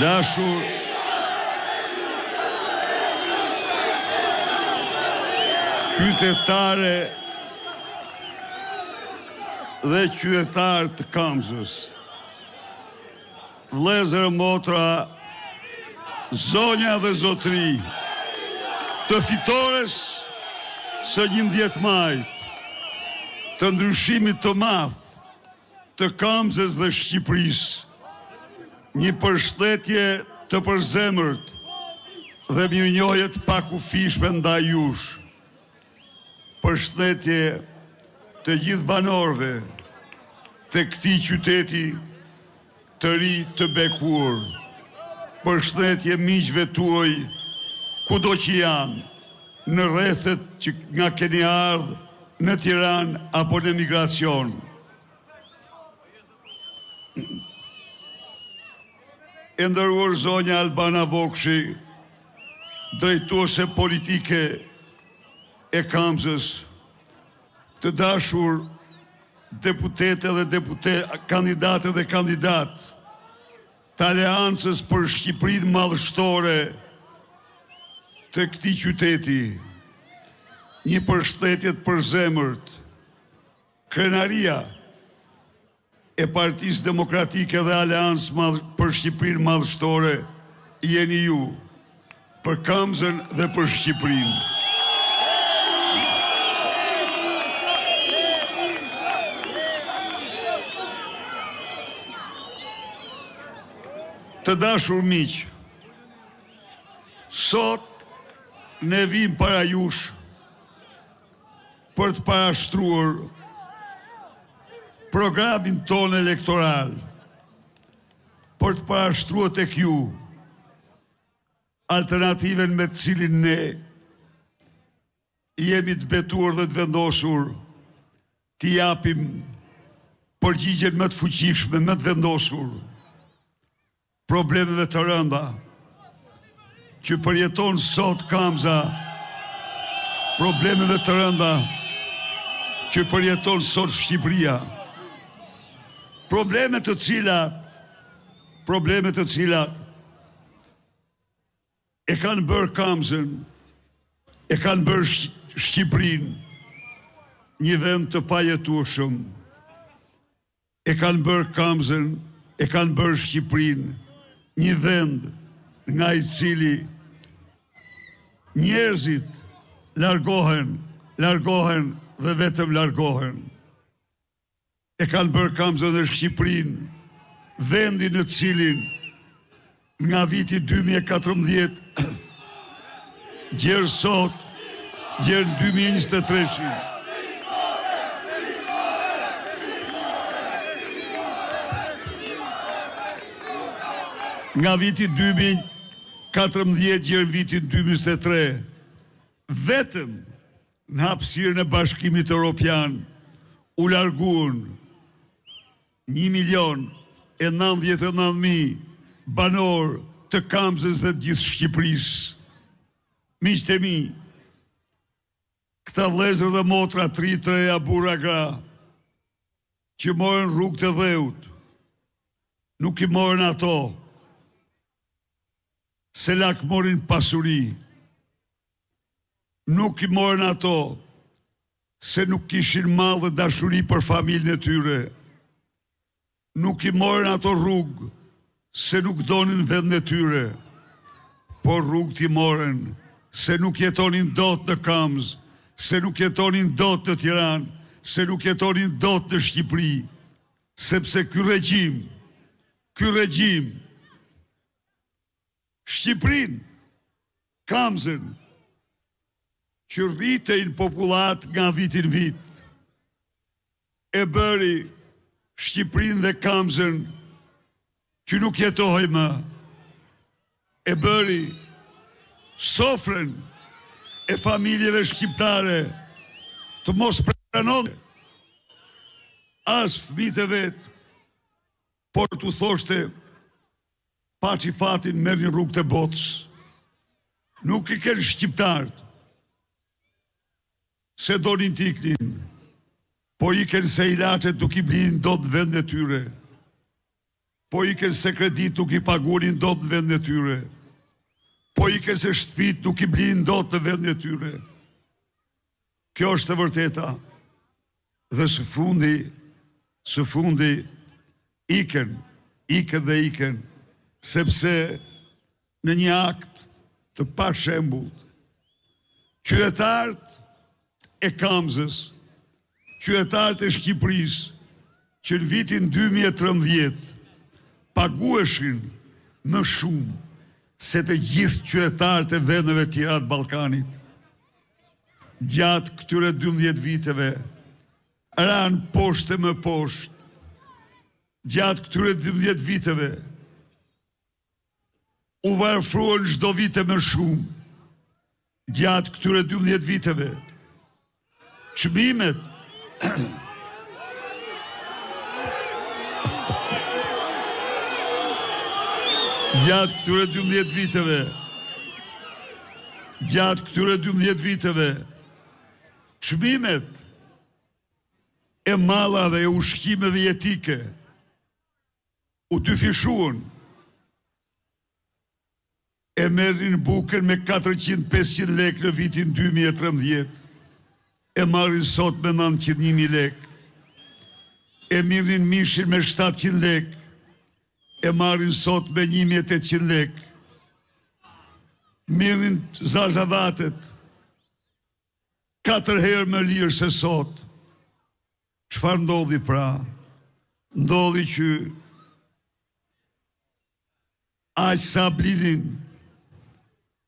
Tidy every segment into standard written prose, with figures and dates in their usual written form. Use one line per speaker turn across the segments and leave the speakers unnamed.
dashur, qytetare dhe qytetarë të Kamzës, vëllezër, motra, zonja dhe zotëri, të fitores së 11 majit, të ndryshimit të madh të Kamzës dhe Shqipërisë, një përshëndetje të përzemërt dhe mirënjohje të pakufishme ndaj jush. Përshëndetje të gjithë banorëve të këtij qyteti të ri të bekuar. Përshëndetje miqve tuaj kudo që janë, në rrethet që nga keni ardhur në Tiranë apo në migracion. E nderuar zonja Albana Vokshi, drejtuese politike e Kamzës, të dashur deputete dhe kandidate dhe kandidat të Aleancës për Shqipërinë Madhështore të këtij qyteti, një përshëndetje të përzemërt. Krenaria e Partisë Demokratike dhe Aleancës për Shqipërinë Madhështore jeni ju, për Kamzën dhe për Shqipërinë. Të dashur miq, sot ne vim para jush për të parashtruar programin ton elektoral, për të parashtruar tek ju alternativen me të cilin ne jemi të betuar dhe të vendosur t'i japim përgjigjen më të fuqishme, më të vendosur problemeve të rënda që përjeton sot Kamza, problemeve të rënda që përjeton sot Shqipëria, probleme të cilat e kanë bërë Kamzën, e kanë bërë Shqipërinë një vend të pajetueshëm, e kanë bërë Kamzën, e kanë bërë Shqipërinë një vend nga i cili njerëzit largohen dhe vetëm largohen. E kanë bërë Kamzën dhe Shqipërinë vendin në cilin nga viti 2014 gjerë sot, gjerë 2023. Nga viti 2014 gjerë vitin 2023, vetëm në hapësirën e Bashkimit Evropian u larguan 1.099.000 banor të Kamzës dhe gjithë Shqipërisë. Miqtë e mi, këta vëllezër dhe motra, tritreja, burra, gra, që morën rrugë të dheut, nuk i morën ato se lakmorin pasuri, nuk i morën ato se nuk kishin mall dhe dashuri për familjen e tyre, nuk i morën ato rrugë se nuk donin vendin e tyre, por rrugë t'i morën se nuk jetonin dot në Kamzë, se nuk jetonin dot në Tiranë, se nuk jetonin dot në Shqipëri, sepse ky regjim Shqipërinë, Kamzën, që rritejnë popullat nga vitin vit, e bëri Shqipërinë dhe Kamzën që nuk jetohej më, e bëri sofrën e familjeve shqiptare të mos pranon as fëmijët e vet, por t'u thoshte paçi fatin merr një rrugë të botës. Nuk i kenë shqiptarët se donin t'iknin, por i kenë se ilaçet nuk i blinin dot vend e tyre. po iken se kredit nuk i pagunin dot në vendin e tyre, po iken se shtëpit nuk i blinin dot në vendin e tyre. Kjo është e vërteta. Dhe së fundi iken dhe iken, sepse në një akt të pa shembullt, qytetarët e Kamzës, qytetarët e Shqipërisë, që në vitin 2013 pagueshin më shumë se të gjithë qytetarët e vendeve tjera të Ballkanit, gjatë këtyre 12 viteve, ranë poshtë e më poshtë, gjatë këtyre 12 viteve, u varfruan çdo vite më shumë, gjatë këtyre 12 viteve, çmimet gjatë këtyre 12 viteve, çmimet e mallave e ushqimeve jetike u dyfishuan, e merrin bukën me 400-500 lek në vitin 2013, e marrin sot me 900.000 lek, e mirrin mishin me 700 lek, e marrin sot me 1.800 lek, mirrin zarzavatet 4 herë më lirë se sot. Çfarë ndodhi pra? Ndodhi që aq sa blinin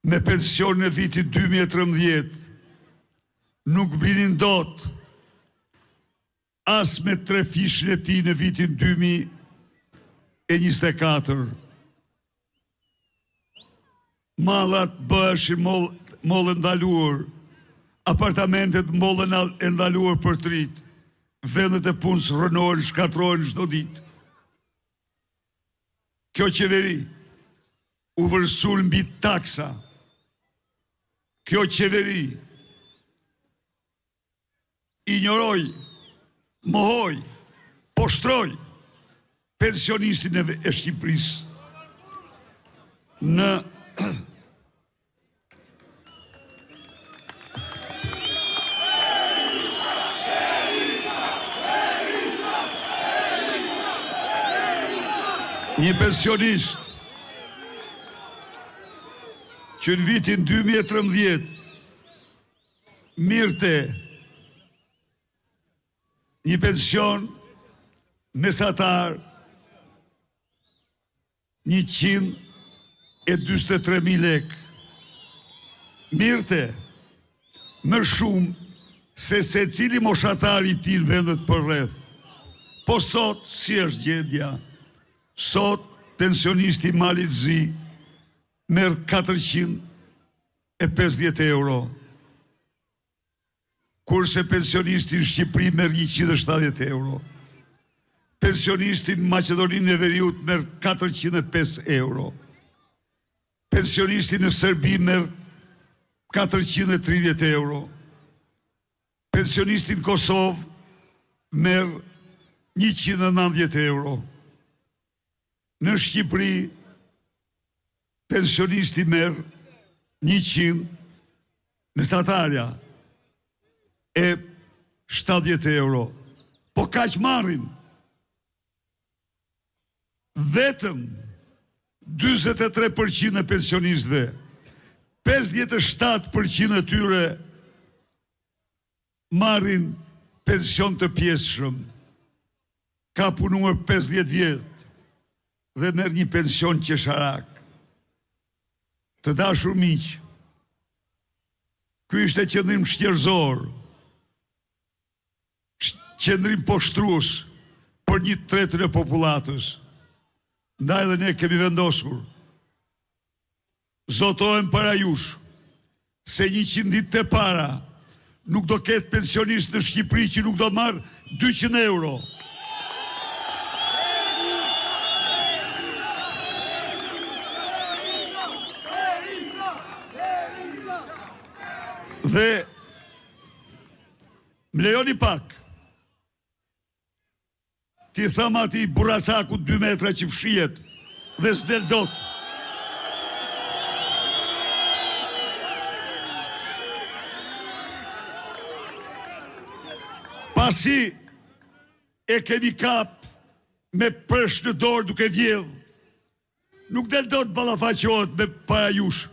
me pension në vitin 2013, nuk blinin dot as me 3 fishën e tij në vitin 2024. Mallat bëheshin mollë ndaluar, apartamentet mollën e ndaluar për të rit, vendet e punës rënohen, shkatrohen çdo ditë. Kjo qeveri u vërsul mbi taksa. Kjo qeveri injoroi, mohoi, poshtroi pensionistin e Shqipërisë në një pensionist që në vitin 2013 mirte një pension mesatar 143.000 lek. Mirte më shumë se secili moshatar i tij në vendet përreth. Po sot si është gjendja? Sot pensionisti Malit Zi merr 450 euro, kurse pensionisti në Shqipëri merr 170 euro. Pensionisti në Maqedoninë e Veriut merr 405 euro. Pensionisti në Serbi merr 430 euro. Pensionisti në Kosovë merr 190 euro. Në Shqipëri, pensionisti merr 100, mesatarja e 70 euro. Po kaq marrin? Vetëm 43% e pensionistëve, 57% e tyre marrin pension të pjesëshëm. Ka punuar 50 vjet dhe merr një pension qesharak. Të dashur miq, ky ishte qendrim shtjerëzor, qendrim poshtrues për 1/3 e popullatës. Ndaj dhe ne kemi vendosur, zotohem para jush, se 100 ditë të para nuk do ketë pensionist në Shqipëri që nuk do marrë 200 euro. Dhe më lejoni pak ti tham ati burasaku 2 metra që fshihet dhe s'del dot. Pasi e keni kap me përsh në dorë duke vjedh, nuk del dot ballafaqohet me para jush,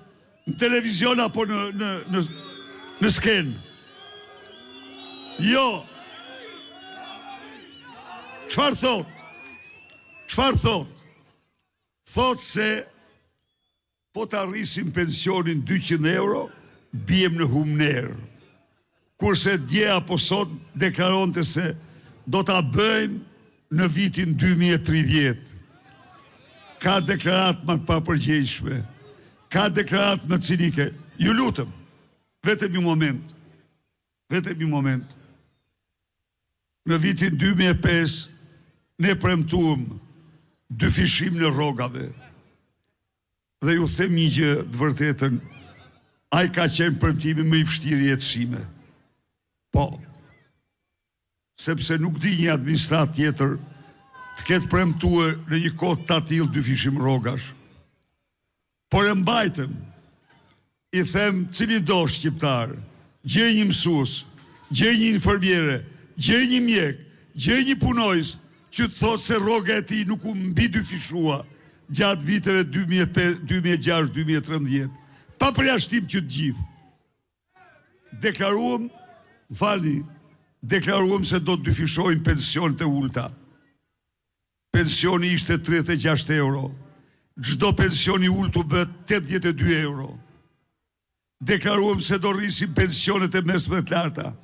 në televizion apo në skenë. Jo. Çfarë thot? Thot se po të arrisim pensionin 200 euro, bijem në humner. Kurse dje apo sot deklaronte se do ta bëjmë në vitin 2030. Ka deklarat më të papërgjegjshme, ka deklarat më cinike. Ju lutëm, vetëm një moment. Në vitin 2005, ne premtuam dyfishim në rrogave. Dhe ju them një gjë të vërtetën, ai ka qenë premtimi më i vështirë i jetësime. Po, sepse nuk di një administrat tjetër të ketë premtuar në një kohë të tillë dyfishim rrogash. Por e mbajtëm, i them cili do shqiptar, gjej një mësues, gjej një infermiere, gjej një mjek, gjej një punojës që të thosë se rroga e tij nuk u mbi dyfishua gjatë viteve 2006-2013, pa përjashtim që të gjithë. Deklaruam se do të dyfishojnë pensionet e ulta. Pensioni ishte 36 euro. Çdo pensioni ultu bëhet 82 euro. Deklaruam se do rrisim pensionet e mesme të larta.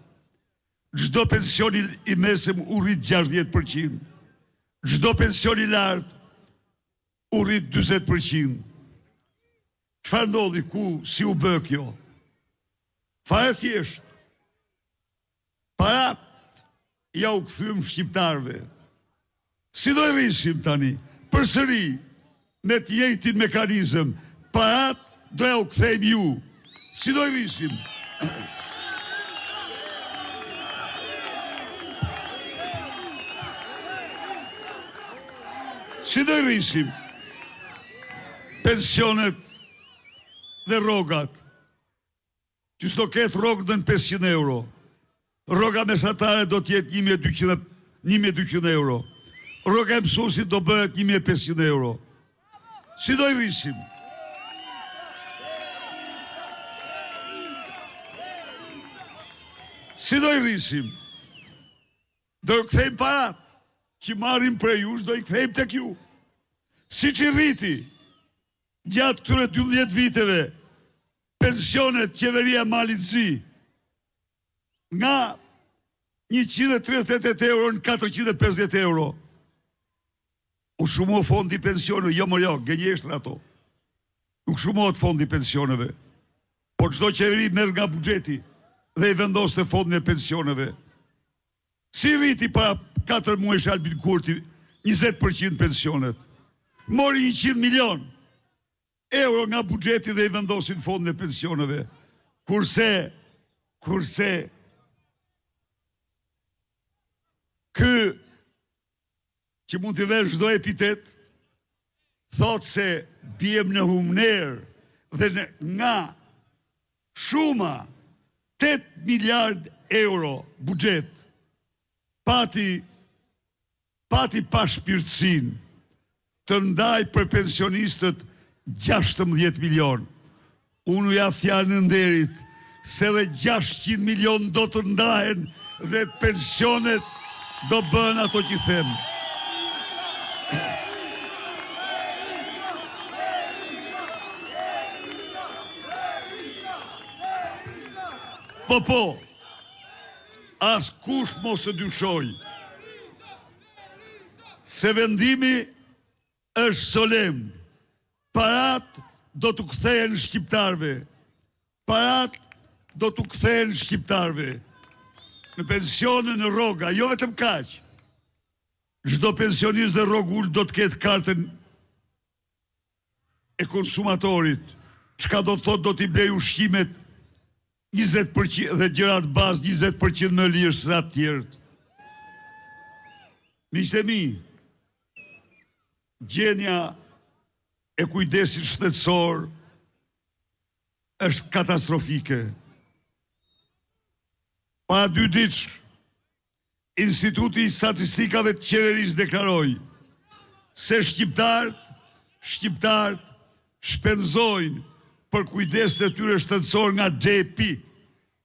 Çdo pensioni i mesëm u rrit 60%. Çdo pension i lartë u rrit 40%. Çfarë ndodhi ku, si u bë kjo? Fare thjesht. Parat ja u kthyem shqiptarëve. Si do e rrisim tani? Përsëri, me të njëjtin mekanizëm, parat do ja u kthejmë ju. Si do e rrisim? Si do e rrisim? Pensionet dhe rrogat. Që s'do ketë rrogë në 500 euro. Rroga mesatare do t'jetë 1200 euro. Rroga e mësuesit do bëhet 1500 euro. Si do i rrisim? Si do i rrisim? Do i kthejmë parat që marrim prej jush, do i kthejmë tek ju. Si që rriti gjatë këtyre 12 viteve pensionet qeveria Malit Zi nga 138 euro në 450 euro. U shumo fondi pensioneve, jo, gënjeshtër ato. Nuk shumohet fondi pensioneve. Por çdo qeveri merr nga buxheti dhe i vendos të fondin e pensioneve. Si rriti para 4 muajsh Albin Kurti 20% pensionet. Mori 100 milion euro nga buxheti dhe i vendosin fondin e pensioneve. Kurse ky që mund të vesh çdo epitet, thot se bjem në humner dhe nga shuma 8 miliard euro buxhet pati pa shpirtësin të ndaj për pensionistët 16 milion. Unë ja fjalën në nderit se dhe 600 milion do të ndahen dhe pensionet do bën ato që them. Po, as kush mos të dyshoj se vendimi është solem. Parat do të kthehen shqiptarve. Në pensionë, në rroga, jo vetëm kaq. Çdo pensionist dhe rrogul do të ketë kartën e konsumatorit. Çka do të thotë, do t'i blej ushqimet 20% dhe gjërat bazë 20% më lirë se atë tjerët. Miqtë e mi, gjendja e kujdesit shtetësor është katastrofike. Para 2 ditësh, Instituti i Statistikave të Qeverisë deklaroi se shqiptarët shpenzojnë për kujdesin e tyre shtetësor nga xhepi.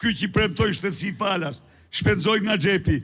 Ky që i premtoi shtetësi falas, shpenzojnë nga xhepi